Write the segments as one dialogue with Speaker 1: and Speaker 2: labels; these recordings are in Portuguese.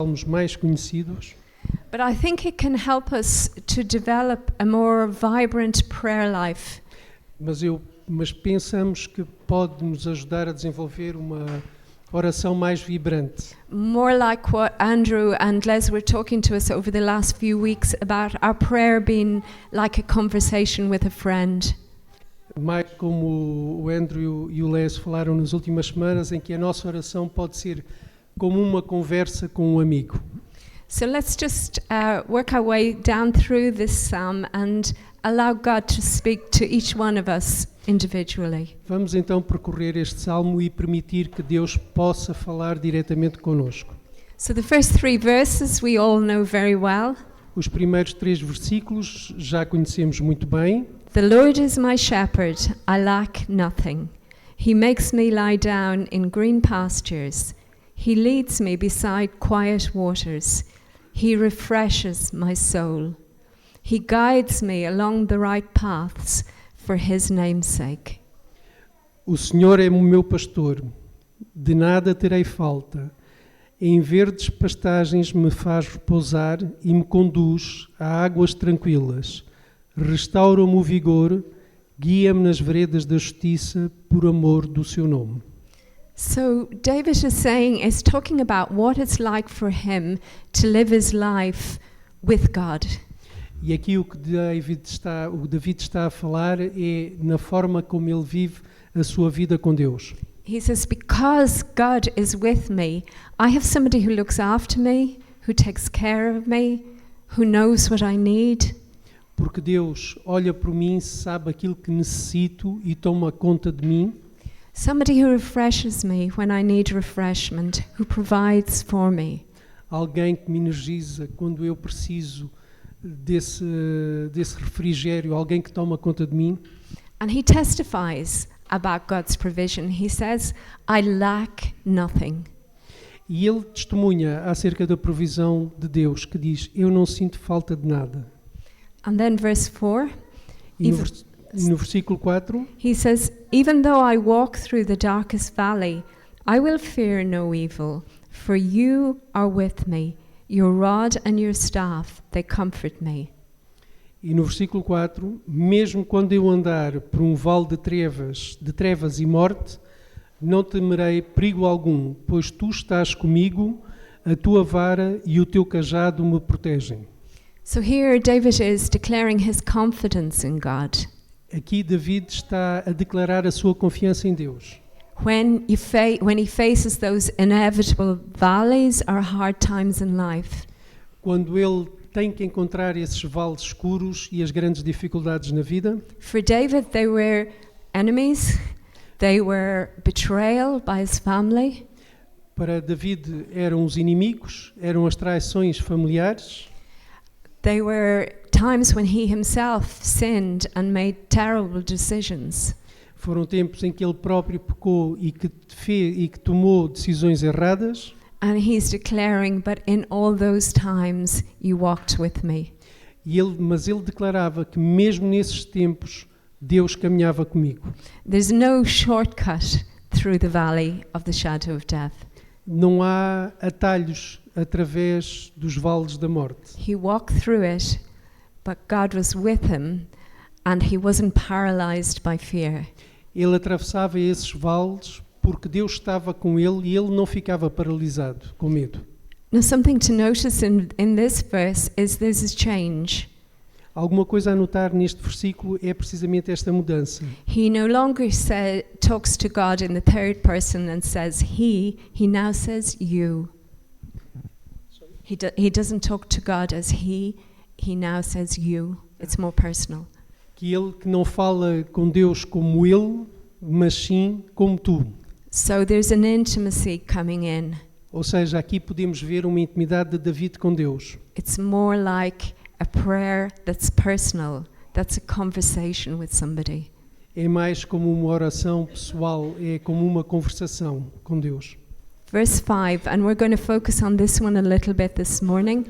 Speaker 1: salmos mais conhecidos,
Speaker 2: But I think it can help us to develop a more vibrant prayer life.
Speaker 1: mas pensamos que pode nos ajudar a desenvolver uma oração mais vibrante.
Speaker 2: More like what Andrew and Les were talking to us over the last few weeks about our prayer being like a conversation with a friend.
Speaker 1: Mais como o Andrew e o Les falaram nas últimas semanas, em que a nossa oração pode ser como uma conversa com um amigo.
Speaker 2: So let's just work our way down through this psalm and allow God to speak to each one of us individually.
Speaker 1: Vamos então percorrer este salmo e permitir que Deus possa falar diretamente conosco.
Speaker 2: So the first 3 verses we all know very well.
Speaker 1: Os primeiros 3 versículos já conhecemos muito bem.
Speaker 2: The Lord is my shepherd, I lack nothing. He makes me lie down in green pastures. He leads me beside quiet waters. He refreshes my soul. He guides me along the right paths for his name's sake.
Speaker 1: O Senhor é o meu pastor, de nada terei falta. Em verdes pastagens me faz repousar e me conduz a águas tranquilas. Restaura-me o vigor, guia-me nas veredas da justiça por amor do seu nome.
Speaker 2: So David is talking about what it's like for him to live his life with God.
Speaker 1: E aqui o que David está a falar é na forma como ele vive a sua vida com Deus.
Speaker 2: He says, because God is with me, I have somebody who looks after me, who takes care of me, who knows what I need.
Speaker 1: Porque Deus olha por mim, sabe aquilo que necessito e toma conta de mim.
Speaker 2: Somebody who refreshes me when I need refreshment, who provides for me.
Speaker 1: Alguém que me energiza quando eu preciso desse refrigério, alguém que toma conta de mim.
Speaker 2: And he testifies about God's provision. He says, I lack nothing.
Speaker 1: E ele testemunha acerca da provisão de Deus, que diz, eu não sinto falta de nada.
Speaker 2: And then verse 4.
Speaker 1: E no versículo 4,
Speaker 2: he says, even though I walk through the darkest valley, I will fear no evil, for you are with me. Your rod and your staff, they comfort me.
Speaker 1: E no versículo 4, mesmo quando eu andar por um vale de trevas e morte, não temerei perigo algum, pois tu estás comigo, a tua vara e o teu cajado me protegem.
Speaker 2: So here David is declaring his confidence in God.
Speaker 1: Aqui David está a declarar a sua confiança em Deus.
Speaker 2: When he faces those inevitable valleys or hard times in life.
Speaker 1: Quando ele tem que encontrar esses vales escuros e as grandes dificuldades na vida.
Speaker 2: For David, they were enemies. They were betrayal by his family.
Speaker 1: Para David eram os inimigos, eram as traições familiares.
Speaker 2: They were times when he himself sinned and made terrible decisions.
Speaker 1: Foram tempos em que ele próprio pecou e que tomou decisões erradas.
Speaker 2: And he's declaring, but in all those times you walked with me.
Speaker 1: Mas ele declarava que mesmo nesses tempos Deus caminhava comigo.
Speaker 2: There's no shortcut through the valley of the shadow of death.
Speaker 1: Não há atalhos através dos vales da morte.
Speaker 2: He walked through it, but God was with him and he wasn't paralyzed by fear.
Speaker 1: Ele atravessava esses vales porque Deus estava com ele e ele não ficava paralisado, com medo.
Speaker 2: Now something to notice in this verse is there's a change.
Speaker 1: Alguma coisa a notar neste versículo é precisamente esta mudança.
Speaker 2: He no longer talks to God in the third person and says he now says you. He doesn't talk to God as he now says you. It's more personal.
Speaker 1: Que ele que não fala com Deus como ele, mas sim como tu.
Speaker 2: So there's an intimacy coming in.
Speaker 1: Ou seja, aqui podemos ver uma intimidade de David com Deus.
Speaker 2: It's more like a prayer that's personal, that's a conversation with somebody.
Speaker 1: É mais como uma oração pessoal, é como uma conversação com Deus.
Speaker 2: Verse 5, and we're going to focus on this one a little bit this morning.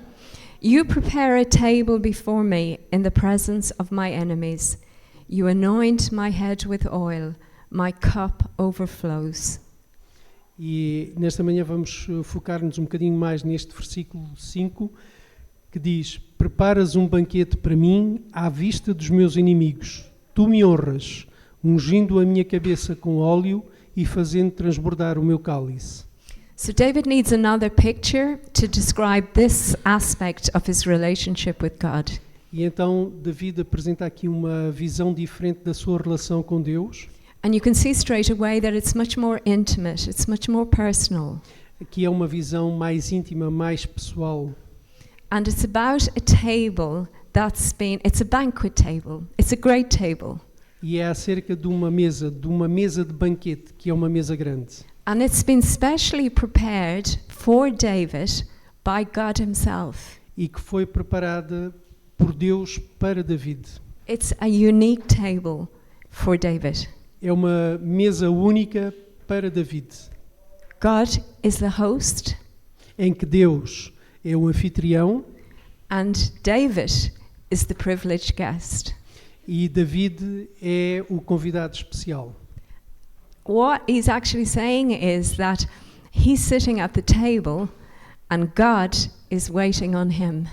Speaker 2: You prepare a table before me in the presence of my enemies. You anoint my head with oil. My cup overflows.
Speaker 1: E nesta manhã vamos focar-nos um bocadinho mais neste versículo 5, que diz: preparas um banquete para mim à vista dos meus inimigos. Tu me honras, ungindo a minha cabeça com óleo e fazendo transbordar o meu cálice.
Speaker 2: So David needs another picture to describe this aspect of his relationship with God.
Speaker 1: E então David apresenta aqui uma visão diferente da sua relação com Deus.
Speaker 2: And you can see straight away that it's much more intimate, it's much more personal.
Speaker 1: Aqui é uma visão mais íntima, mais pessoal.
Speaker 2: And it's about a table it's a banquet table. It's a great table.
Speaker 1: E é acerca de uma mesa de banquete, que é uma mesa grande.
Speaker 2: And it's been specially prepared for David by God himself.
Speaker 1: E que foi preparada por Deus para David.
Speaker 2: It's a unique table for David.
Speaker 1: É uma mesa única para David.
Speaker 2: God is the host.
Speaker 1: Em que Deus é o anfitrião.
Speaker 2: And David is the privileged guest.
Speaker 1: E David é o convidado especial.
Speaker 2: What he's actually saying is that he's sitting at the table and God is waiting on him.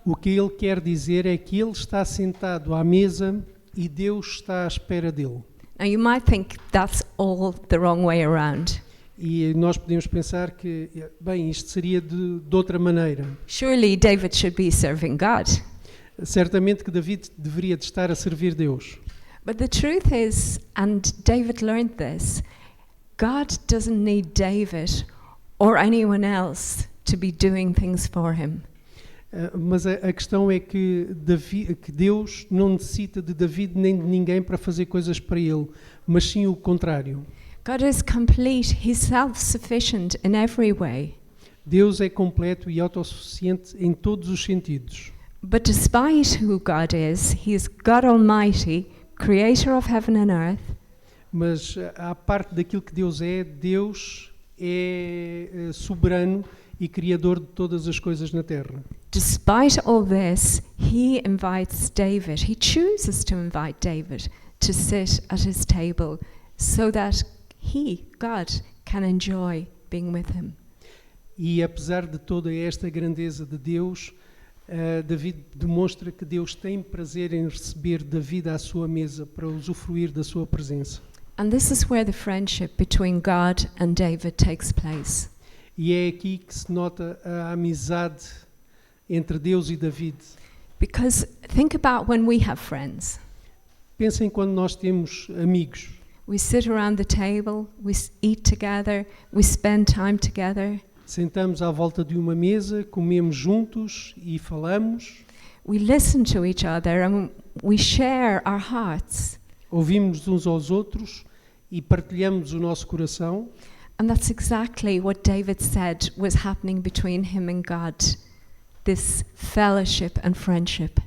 Speaker 1: O que ele quer dizer é que ele está sentado à mesa e Deus está à espera dele.
Speaker 2: Now you might think that's all the wrong way around.
Speaker 1: E nós podemos pensar que, bem, isto seria de outra maneira.
Speaker 2: Surely David should be serving God.
Speaker 1: Certamente que David deveria de estar a servir Deus.
Speaker 2: But the truth is, and David learned this, God doesn't need David or anyone else to be doing things for him.
Speaker 1: Mas a questão é que Deus não necessita de David nem de ninguém para fazer coisas para ele, mas sim o contrário.
Speaker 2: God is complete, he's self-sufficient in every way.
Speaker 1: Deus é completo e autossuficiente em todos os sentidos.
Speaker 2: But despite who God is, he is God Almighty, creator of heaven and earth.
Speaker 1: Mas à parte daquilo que Deus é soberano e criador de todas as coisas na terra.
Speaker 2: Despite all this, he invites David, he chooses to invite David to sit at his table so that he, God, can enjoy being with him.
Speaker 1: E apesar de toda esta grandeza de Deus, David demonstra que Deus tem prazer em receber David à sua mesa para usufruir da sua presença.
Speaker 2: And this is where the friendship between God and David takes place.
Speaker 1: E é aqui que se nota a amizade entre Deus e David.
Speaker 2: Because think about when we have friends.
Speaker 1: Pensem quando nós temos amigos.
Speaker 2: We sit around the table, we eat together, we spend time together.
Speaker 1: Sentamos à volta de uma mesa, comemos juntos e falamos.
Speaker 2: We listen to each other and we share our hearts.
Speaker 1: Ouvimos uns aos outros e partilhamos o nosso coração.
Speaker 2: And that's exactly what David said was happening between him and God, this fellowship and friendship.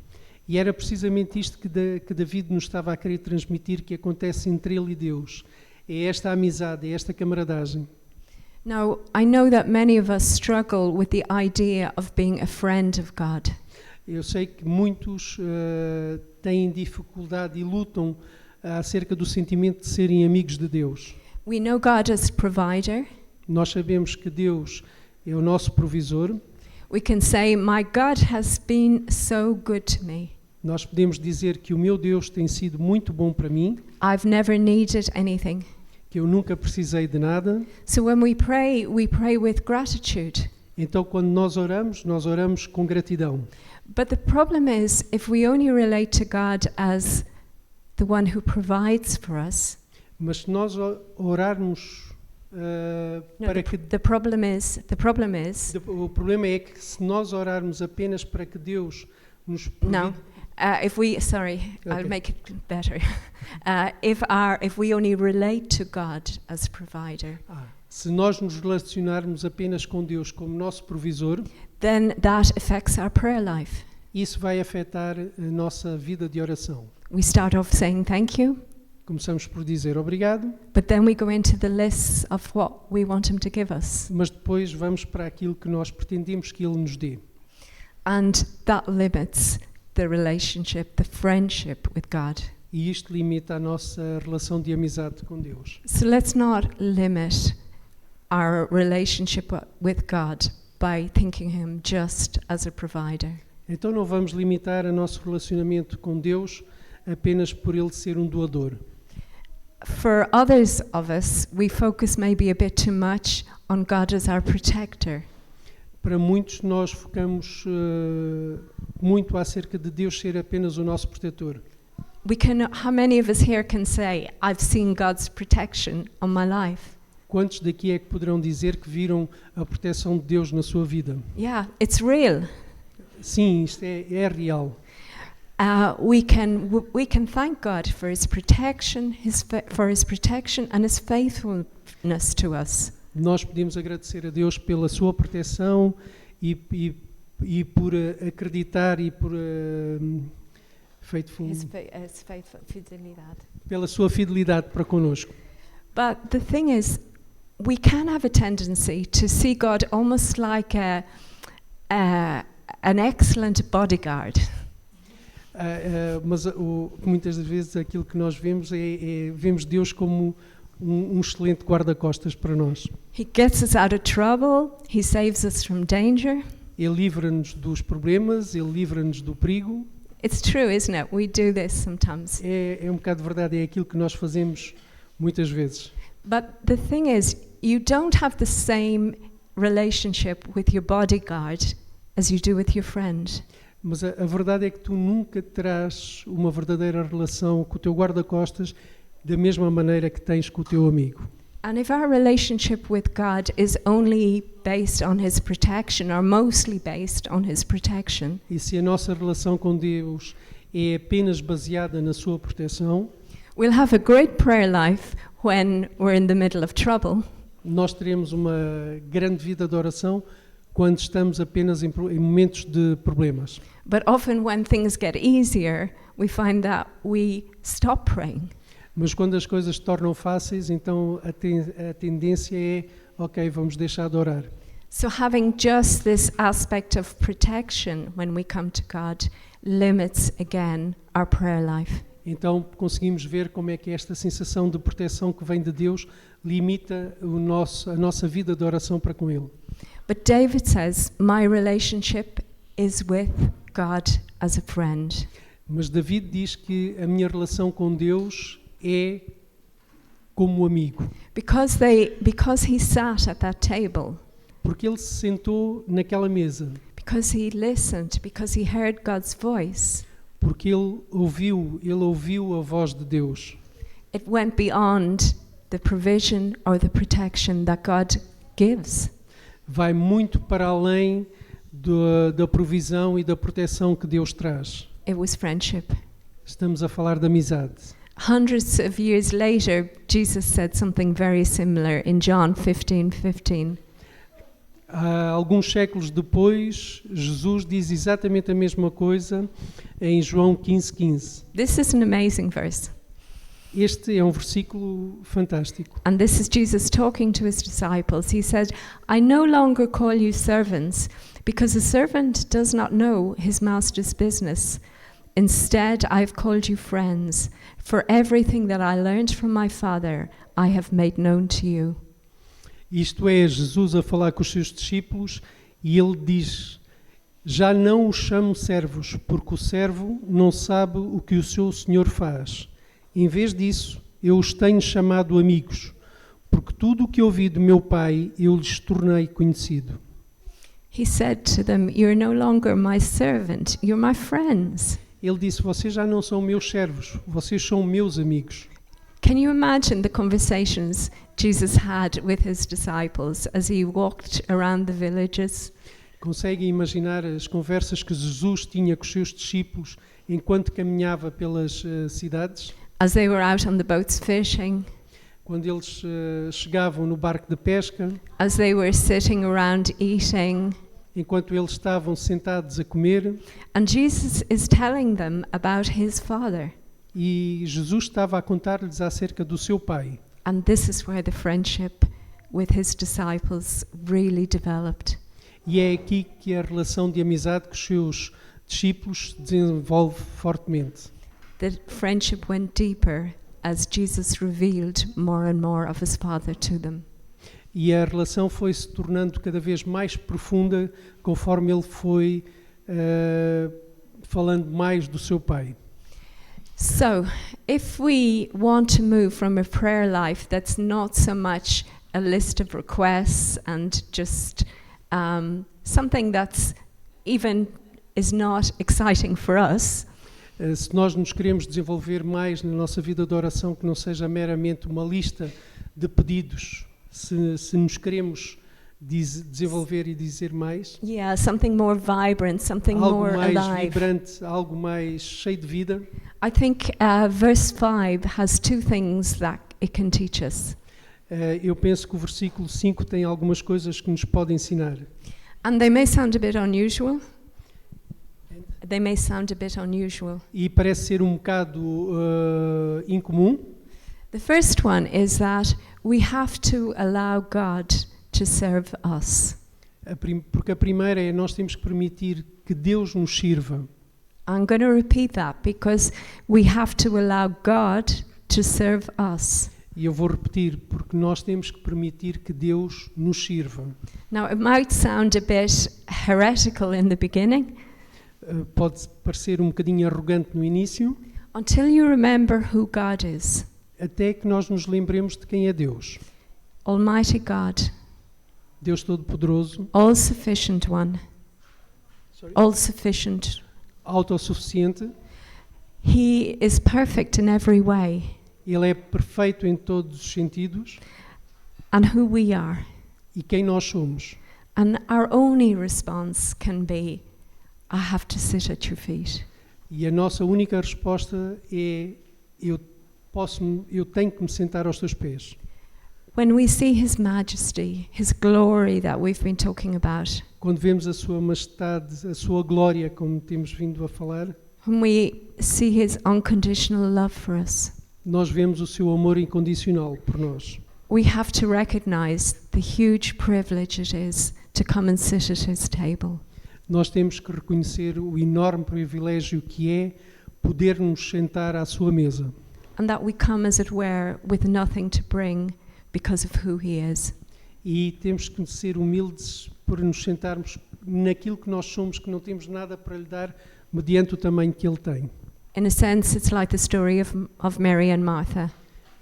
Speaker 1: E era precisamente isto que David nos estava a querer transmitir, que acontece entre ele e Deus. É esta amizade, é esta camaradagem.
Speaker 2: Now, I know that many of us struggle with the idea of being a friend of God.
Speaker 1: Eu sei que muitos têm dificuldade e lutam acerca do sentimento de serem amigos de Deus.
Speaker 2: We know God as provider.
Speaker 1: Nós sabemos que Deus é o nosso provisor.
Speaker 2: We can say, my God has been so good to me.
Speaker 1: Nós podemos dizer que o meu Deus tem sido muito bom para mim.
Speaker 2: I've never needed anything.
Speaker 1: Que eu nunca precisei de nada.
Speaker 2: So when we pray with gratitude.
Speaker 1: Então quando nós oramos com gratidão.
Speaker 2: But the problem is, if we only relate to God as the one who provides for us.
Speaker 1: Mas se nós orarmos para que
Speaker 2: the problem is
Speaker 1: o problema é que se nós orarmos apenas para que Deus nos
Speaker 2: no. I'll make it better. If we only relate to God as provider.
Speaker 1: Se nós nos relacionarmos apenas com Deus como nosso provisor,
Speaker 2: then that affects our prayer life.
Speaker 1: Isso vai afetar a nossa vida de oração.
Speaker 2: We start off saying thank you.
Speaker 1: Começamos por dizer obrigado.
Speaker 2: But then we go into the lists of what we want him to give us.
Speaker 1: Mas depois vamos para aquilo que nós pretendemos que ele nos dê.
Speaker 2: And that limits the relationship, the friendship with God.
Speaker 1: E isto limita a nossa relação de amizade com Deus.
Speaker 2: So let's not limit our relationship with God by thinking Him just as a provider.
Speaker 1: Então não vamos limitar o nosso relacionamento com Deus apenas por Ele ser um doador.
Speaker 2: For others of us, we focus maybe a bit too much on God as our protector.
Speaker 1: Para muitos nós focamos muito acerca de Deus ser apenas o nosso protetor.
Speaker 2: How many of us here can say, I've seen God's protection on my life?
Speaker 1: Quantos daqui é que poderão dizer que viram a proteção de Deus na sua vida?
Speaker 2: Yeah, it's real.
Speaker 1: Sim, isto é real.
Speaker 2: We can thank God for His protection, and His faithfulness to us.
Speaker 1: Nós podemos agradecer a Deus pela sua proteção e por acreditar e por pela sua fidelidade para connosco.
Speaker 2: But the thing is, we can have a tendency to see God almost like an excellent bodyguard.
Speaker 1: Mas muitas das vezes aquilo que nós vemos vemos Deus como um excelente guarda-costas para nós.
Speaker 2: He gets us out of trouble, He saves us from danger.
Speaker 1: Ele livra-nos dos problemas, Ele livra-nos do perigo.
Speaker 2: It's true, isn't it? We do this sometimes.
Speaker 1: É um bocado verdade, é aquilo que nós fazemos muitas vezes.
Speaker 2: But the thing is, you don't have the same relationship with your bodyguard as you do with your friend.
Speaker 1: Mas a verdade é que tu nunca terás uma verdadeira relação com o teu guarda-costas da mesma maneira que tens com o teu amigo.
Speaker 2: And if our relationship with God is only based on His protection, or mostly based on His protection,
Speaker 1: E se a nossa relação com Deus é apenas baseada na sua proteção,
Speaker 2: we'll have a great prayer life when we're in the middle of trouble.
Speaker 1: Nós teremos uma grande vida de oração quando estamos apenas em momentos de problemas.
Speaker 2: But often when things get easier, we find that we stop praying.
Speaker 1: Mas quando as coisas se tornam fáceis, então a tendência é, ok, vamos deixar de orar.
Speaker 2: So having just this aspect of protection when we come to God limits again our prayer life.
Speaker 1: Então conseguimos ver como é que esta sensação de proteção que vem de Deus limita a nossa vida de oração para com Ele.
Speaker 2: But David says, my relationship is with God as a friend.
Speaker 1: Mas David diz que a minha relação com Deus é como amigo.
Speaker 2: Because he sat at that table.
Speaker 1: Porque ele se sentou naquela mesa.
Speaker 2: Because he listened, because he heard God's voice.
Speaker 1: Porque ele ouviu a voz de Deus.
Speaker 2: It went beyond the provision or the protection that God gives.
Speaker 1: Vai muito para além da provisão e da proteção que Deus traz.
Speaker 2: It was friendship.
Speaker 1: Estamos a falar de amizade.
Speaker 2: Hundreds of years later, Jesus said something very similar in John 15:15.
Speaker 1: Alguns séculos depois, Jesus diz exatamente a mesma coisa em João 15:15.
Speaker 2: This is an amazing verse.
Speaker 1: Este é um versículo fantástico.
Speaker 2: And this is Jesus talking to his disciples. He said, I no longer call you servants, because a servant does not know his master's business. Instead, I have called you friends, for everything that I learned from my Father, I have made known to you.
Speaker 1: Isto é, Jesus a falar com os seus discípulos, e ele diz, já não os chamo servos, porque o servo não sabe o que o seu senhor faz. Em vez disso, eu os tenho chamado amigos, porque tudo o que ouvi do meu Pai, eu lhes tornei conhecido.
Speaker 2: He said to them, you're no longer my servant, you're my friends.
Speaker 1: Ele disse, vocês já não são meus servos, vocês são meus amigos.
Speaker 2: Can you imagine the conversations Jesus had with his disciples as he walked around the villages?
Speaker 1: Conseguem imaginar as conversas que Jesus tinha com os seus discípulos enquanto caminhava pelas cidades?
Speaker 2: As they were out on the boats fishing.
Speaker 1: Quando eles chegavam no barco de pesca?
Speaker 2: As they were sitting around eating.
Speaker 1: Enquanto eles estavam sentados a comer?
Speaker 2: And Jesus is telling them about his Father.
Speaker 1: E Jesus estava a contar-lhes acerca do seu Pai.
Speaker 2: And this is where the friendship with his disciples really developed.
Speaker 1: E é aqui que a relação de amizade com os seus discípulos se desenvolve fortemente.
Speaker 2: The friendship went deeper as Jesus revealed more and more of his Father to them.
Speaker 1: E a relação foi se tornando cada vez mais profunda conforme ele foi falando mais do seu pai.
Speaker 2: So, if we want to move from a prayer life that's not so much a list of requests and just something that's even is not exciting for us,
Speaker 1: Se nós nos queremos desenvolver mais na nossa vida de oração, que não seja meramente uma lista de pedidos, se nos queremos desenvolver e dizer mais,
Speaker 2: yeah, something more vibrant, something
Speaker 1: algo
Speaker 2: more
Speaker 1: mais
Speaker 2: alive.
Speaker 1: vibrante, algo mais cheio de vida,
Speaker 2: I think verse 5 has two things that it can teach us.
Speaker 1: eu penso que o versículo 5 tem algumas coisas que nos pode ensinar.
Speaker 2: And they may sound a bit unusual. They may sound a bit unusual.
Speaker 1: E parece ser um bocado incomum.
Speaker 2: The first one is that we have to allow God to serve us.
Speaker 1: Porque a primeira é nós temos que permitir que Deus nos sirva.
Speaker 2: I'm going to repeat that because we have to allow God to serve us.
Speaker 1: E eu vou repetir, porque nós temos que permitir que Deus nos sirva.
Speaker 2: Now, it might sound a bit heretical in the beginning,
Speaker 1: Pode parecer um bocadinho arrogante no início,
Speaker 2: until you remember who God is.
Speaker 1: até que nós nos lembremos de quem é Deus.
Speaker 2: Almighty God,
Speaker 1: Deus Todo-Poderoso,
Speaker 2: all-sufficient one, all-sufficient.
Speaker 1: autossuficiente,
Speaker 2: He is perfect in every way,
Speaker 1: Ele é perfeito em todos os sentidos,
Speaker 2: and who we are.
Speaker 1: e quem nós somos.
Speaker 2: And our only response can be, I have to sit at your feet.
Speaker 1: E a nossa única resposta é, eu tenho que me sentar aos teus pés.
Speaker 2: When we see His majesty, His glory that we've been talking about,
Speaker 1: Quando vemos a sua majestade, a sua glória, como temos vindo a falar,
Speaker 2: when we see His unconditional love for us,
Speaker 1: nós vemos o seu amor incondicional por nós.
Speaker 2: we have to recognize the huge privilege it is to come and sit at His table.
Speaker 1: Nós temos que reconhecer o enorme privilégio que é poder nos sentar à sua mesa.
Speaker 2: And that we come, as it were, with nothing to bring because of who He is.
Speaker 1: E temos que ser humildes por nos sentarmos naquilo que nós somos, que não temos nada para lhe dar, mediante o tamanho que Ele tem.
Speaker 2: In a sense, it's like the story of Mary and Martha.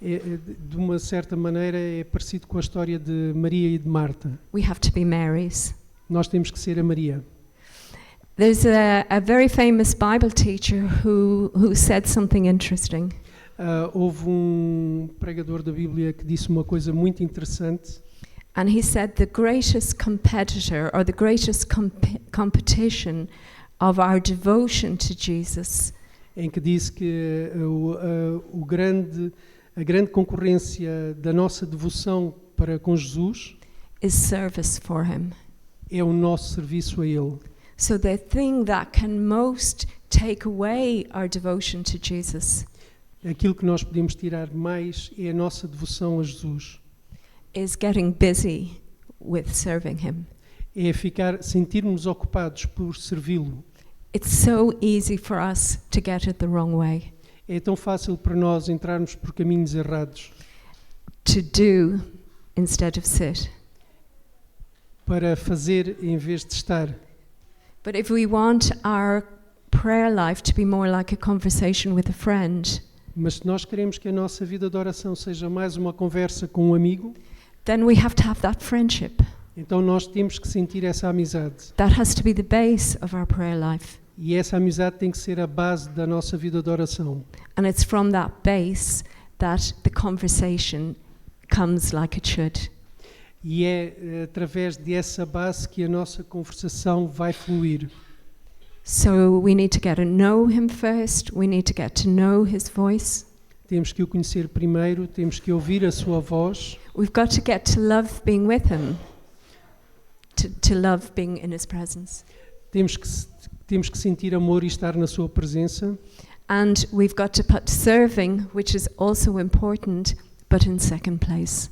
Speaker 1: De uma certa maneira é parecido com a história de Maria e de Marta.
Speaker 2: We have to be Marys.
Speaker 1: Nós temos que ser a Maria.
Speaker 2: There's a very famous Bible teacher who said something interesting.
Speaker 1: Houve um pregador da Bíblia que disse uma coisa muito interessante.
Speaker 2: And he said the greatest competitor or the greatest competition of our devotion to Jesus
Speaker 1: Em que disse que a grande concorrência da nossa devoção para com Jesus
Speaker 2: is service for Him.
Speaker 1: é o nosso serviço a Ele.
Speaker 2: So the thing that can most take away our devotion to Jesus
Speaker 1: Aquilo que nós podemos tirar mais é a nossa devoção a Jesus.
Speaker 2: is getting busy with serving Him.
Speaker 1: É sentirmos ocupados por servi-lo.
Speaker 2: It's so easy for us to get it the wrong way,
Speaker 1: É tão fácil para nós entrarmos por caminhos errados,
Speaker 2: to do instead of sit.
Speaker 1: para fazer em vez de estar.
Speaker 2: But if we want our prayer life to be more like a conversation with a friend,
Speaker 1: Mas se nós queremos que a nossa vida de oração seja mais uma conversa com um amigo,
Speaker 2: then we have to have that friendship.
Speaker 1: então nós temos que sentir essa amizade.
Speaker 2: That has to be the base of our prayer life.
Speaker 1: E essa amizade tem que ser a base da nossa vida de oração.
Speaker 2: And it's from that base that the conversation comes like it should.
Speaker 1: E é através dessa base que a nossa conversação vai fluir.
Speaker 2: So we need to get to know Him first. We need to get to know His voice.
Speaker 1: Temos que o conhecer primeiro, temos que ouvir a sua voz,
Speaker 2: We've got to get to love being with Him, to love being in His presence.
Speaker 1: temos que sentir amor e estar na sua presença,
Speaker 2: And we've got to put serving, which is also important, but in second place.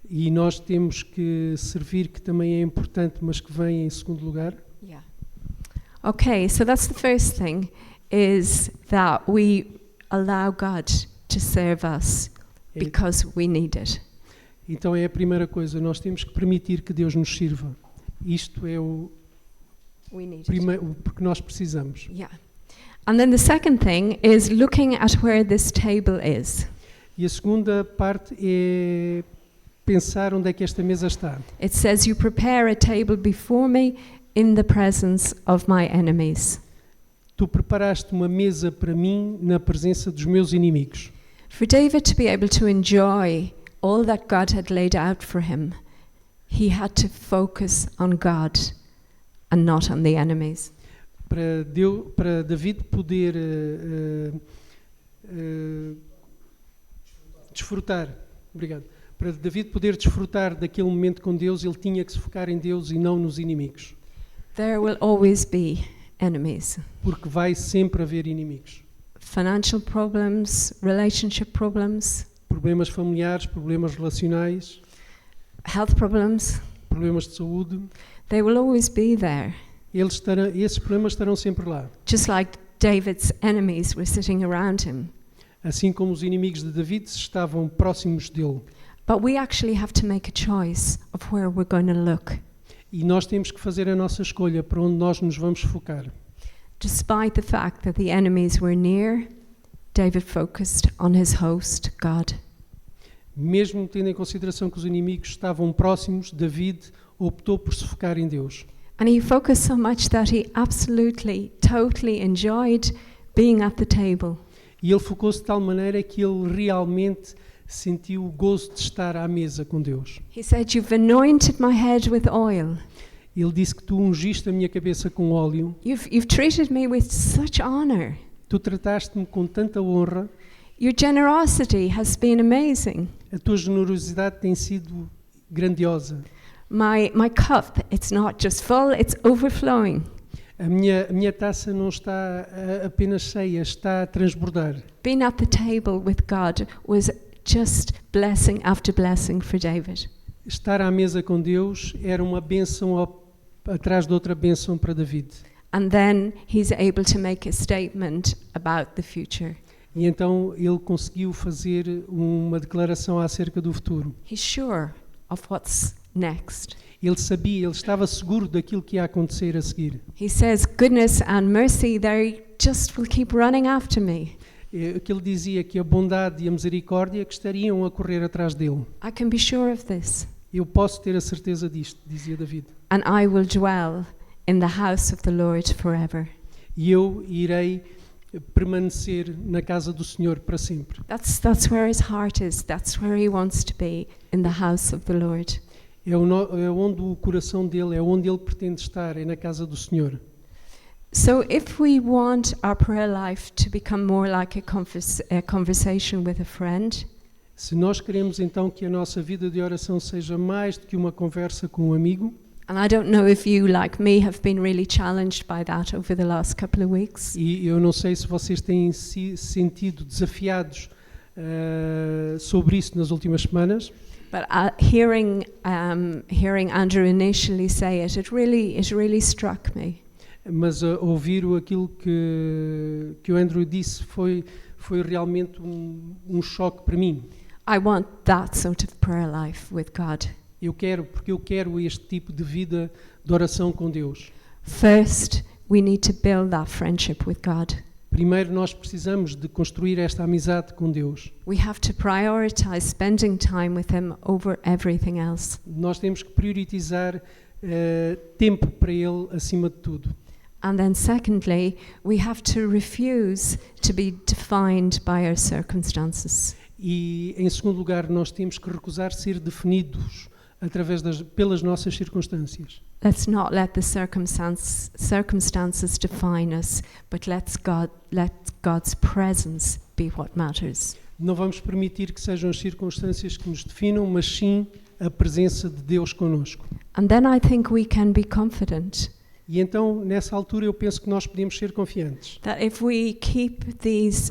Speaker 1: e nós temos que servir, que também é importante, mas que vem em segundo lugar.
Speaker 2: Yeah. Okay, so that's the first thing, is that we allow God to serve us
Speaker 1: É,
Speaker 2: because we need it.
Speaker 1: Então é a primeira coisa, nós temos que permitir que Deus nos sirva. Isto é o
Speaker 2: We need it.
Speaker 1: primeiro, porque nós precisamos.
Speaker 2: Yeah. And then the second thing is looking at where this table is.
Speaker 1: E a segunda parte é pensar onde é que esta mesa está.
Speaker 2: It says, "You prepare a table before me in the presence of my enemies."
Speaker 1: Tu preparaste uma mesa para mim na presença dos meus inimigos.
Speaker 2: For David to be able to enjoy all that God had laid out for him, he had to focus on God and not on the enemies.
Speaker 1: Para David poder desfrutar, obrigado. Para David poder desfrutar daquele momento com Deus, ele tinha que se focar em Deus e não nos inimigos.
Speaker 2: There will always be enemies.
Speaker 1: Porque vai sempre haver inimigos.
Speaker 2: Financial problems, relationship problems,
Speaker 1: Problemas familiares, problemas relacionais,
Speaker 2: health problems,
Speaker 1: problemas de saúde.
Speaker 2: they will always be there.
Speaker 1: Esses problemas estarão sempre lá.
Speaker 2: Just like David's enemies were sitting around him.
Speaker 1: Assim como os inimigos de David estavam próximos dele.
Speaker 2: But we actually have to make a choice of where we're going to look.
Speaker 1: E nós temos que fazer a nossa escolha para onde nós nos vamos focar.
Speaker 2: Despite the fact that the enemies were near, David focused on his host, God.
Speaker 1: Mesmo tendo em consideração que os inimigos estavam próximos, David optou por se focar em Deus.
Speaker 2: And he focused so much that he absolutely, totally enjoyed being at the table.
Speaker 1: E ele focou-se de tal maneira que ele realmente sentiu o gozo de estar à mesa com Deus.
Speaker 2: He said, "You've anointed my head with oil.
Speaker 1: Ele disse que tu ungiste a minha cabeça com óleo,
Speaker 2: You've treated me with such honor.
Speaker 1: tu trataste-me com tanta honra,
Speaker 2: Your generosity has been amazing.
Speaker 1: a tua generosidade tem sido grandiosa.
Speaker 2: My cup, it's not just full, it's overflowing."
Speaker 1: A minha taça não está apenas cheia, está a transbordar.
Speaker 2: Being at the table with God was just blessing after blessing for David.
Speaker 1: Estar à mesa com Deus era uma bênção atrás de outra bênção para David.
Speaker 2: And then he's able to make a statement about the future.
Speaker 1: E então ele conseguiu fazer uma declaração acerca do futuro.
Speaker 2: He's sure of what's next.
Speaker 1: Ele sabia, ele estava seguro daquilo que ia acontecer a seguir.
Speaker 2: He says, "Goodness and mercy, they just will keep running after me.
Speaker 1: Que ele dizia que a bondade e a misericórdia que estariam a correr atrás dele.
Speaker 2: I can be sure of this.
Speaker 1: Eu posso ter a certeza disto, dizia David.
Speaker 2: And I will dwell in the house of the Lord forever."
Speaker 1: E eu irei permanecer na casa do Senhor para sempre.
Speaker 2: That's where his heart is. That's where he wants to be, in the house of the Lord.
Speaker 1: É onde o coração dele, é onde ele pretende estar, é na casa do Senhor.
Speaker 2: So if we want our prayer life to become more like a conversation with a friend,
Speaker 1: Se nós queremos então que a nossa vida de oração seja mais do que uma conversa com um amigo,
Speaker 2: and I don't know if you, like me, have been really challenged by that over the last couple of weeks.
Speaker 1: e eu não sei se vocês têm se sentido desafiados sobre isso nas últimas semanas,
Speaker 2: But hearing Andrew initially say it, it really struck me.
Speaker 1: mas ouvir aquilo que o Andrew disse foi realmente um choque para mim.
Speaker 2: I want that sort of prayer life with God.
Speaker 1: Porque eu quero este tipo de vida de oração com Deus.
Speaker 2: First, we need to build that friendship with God.
Speaker 1: Primeiro nós precisamos de construir esta amizade com Deus.
Speaker 2: We have to prioritize spending time with Him over everything else.
Speaker 1: Nós temos que priorizar tempo para Ele acima de tudo.
Speaker 2: And then secondly, we have to refuse to be defined by our circumstances.
Speaker 1: E em segundo lugar, nós temos que recusar ser definidos pelas nossas circunstâncias.
Speaker 2: Let's not let the circumstances define us, but let God's presence be what matters.
Speaker 1: Não vamos permitir que sejam as circunstâncias que nos definam, mas sim a presença de Deus connosco.
Speaker 2: And then I think we can be confident
Speaker 1: E então, nessa altura, eu penso que nós podemos ser confiantes.
Speaker 2: that if we keep these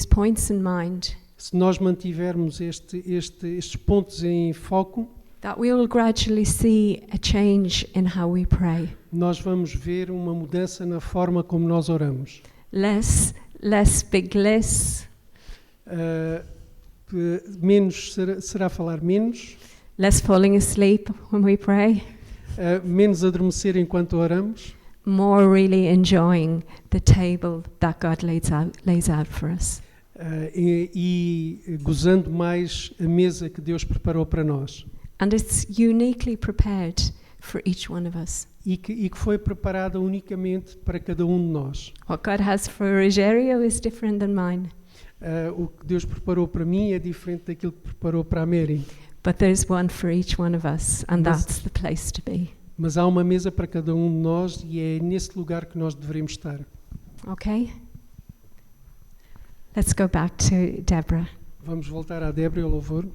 Speaker 2: points in mind,
Speaker 1: Se nós mantivermos estes pontos em foco,
Speaker 2: that we will gradually see a change in how we pray.
Speaker 1: nós vamos ver uma mudança na forma como nós oramos.
Speaker 2: Less big lists,
Speaker 1: Menos será falar menos,
Speaker 2: less falling asleep when we pray,
Speaker 1: menos adormecer enquanto oramos,
Speaker 2: more really enjoying the table that God lays out for us.
Speaker 1: e gozando mais a mesa que Deus preparou para nós.
Speaker 2: And it's uniquely prepared for each one of us.
Speaker 1: E que foi preparada unicamente para cada um de nós.
Speaker 2: What God has for Rogério is different than mine.
Speaker 1: O que Deus preparou para mim é diferente daquilo que preparou para a Mary.
Speaker 2: But there's one for each one of us, and that's the place to be.
Speaker 1: Mas há uma mesa para cada um de nós e é nesse lugar que nós devemos estar.
Speaker 2: Okay? Let's go back to Deborah.
Speaker 1: Vamos voltar à Débora e ao louvor.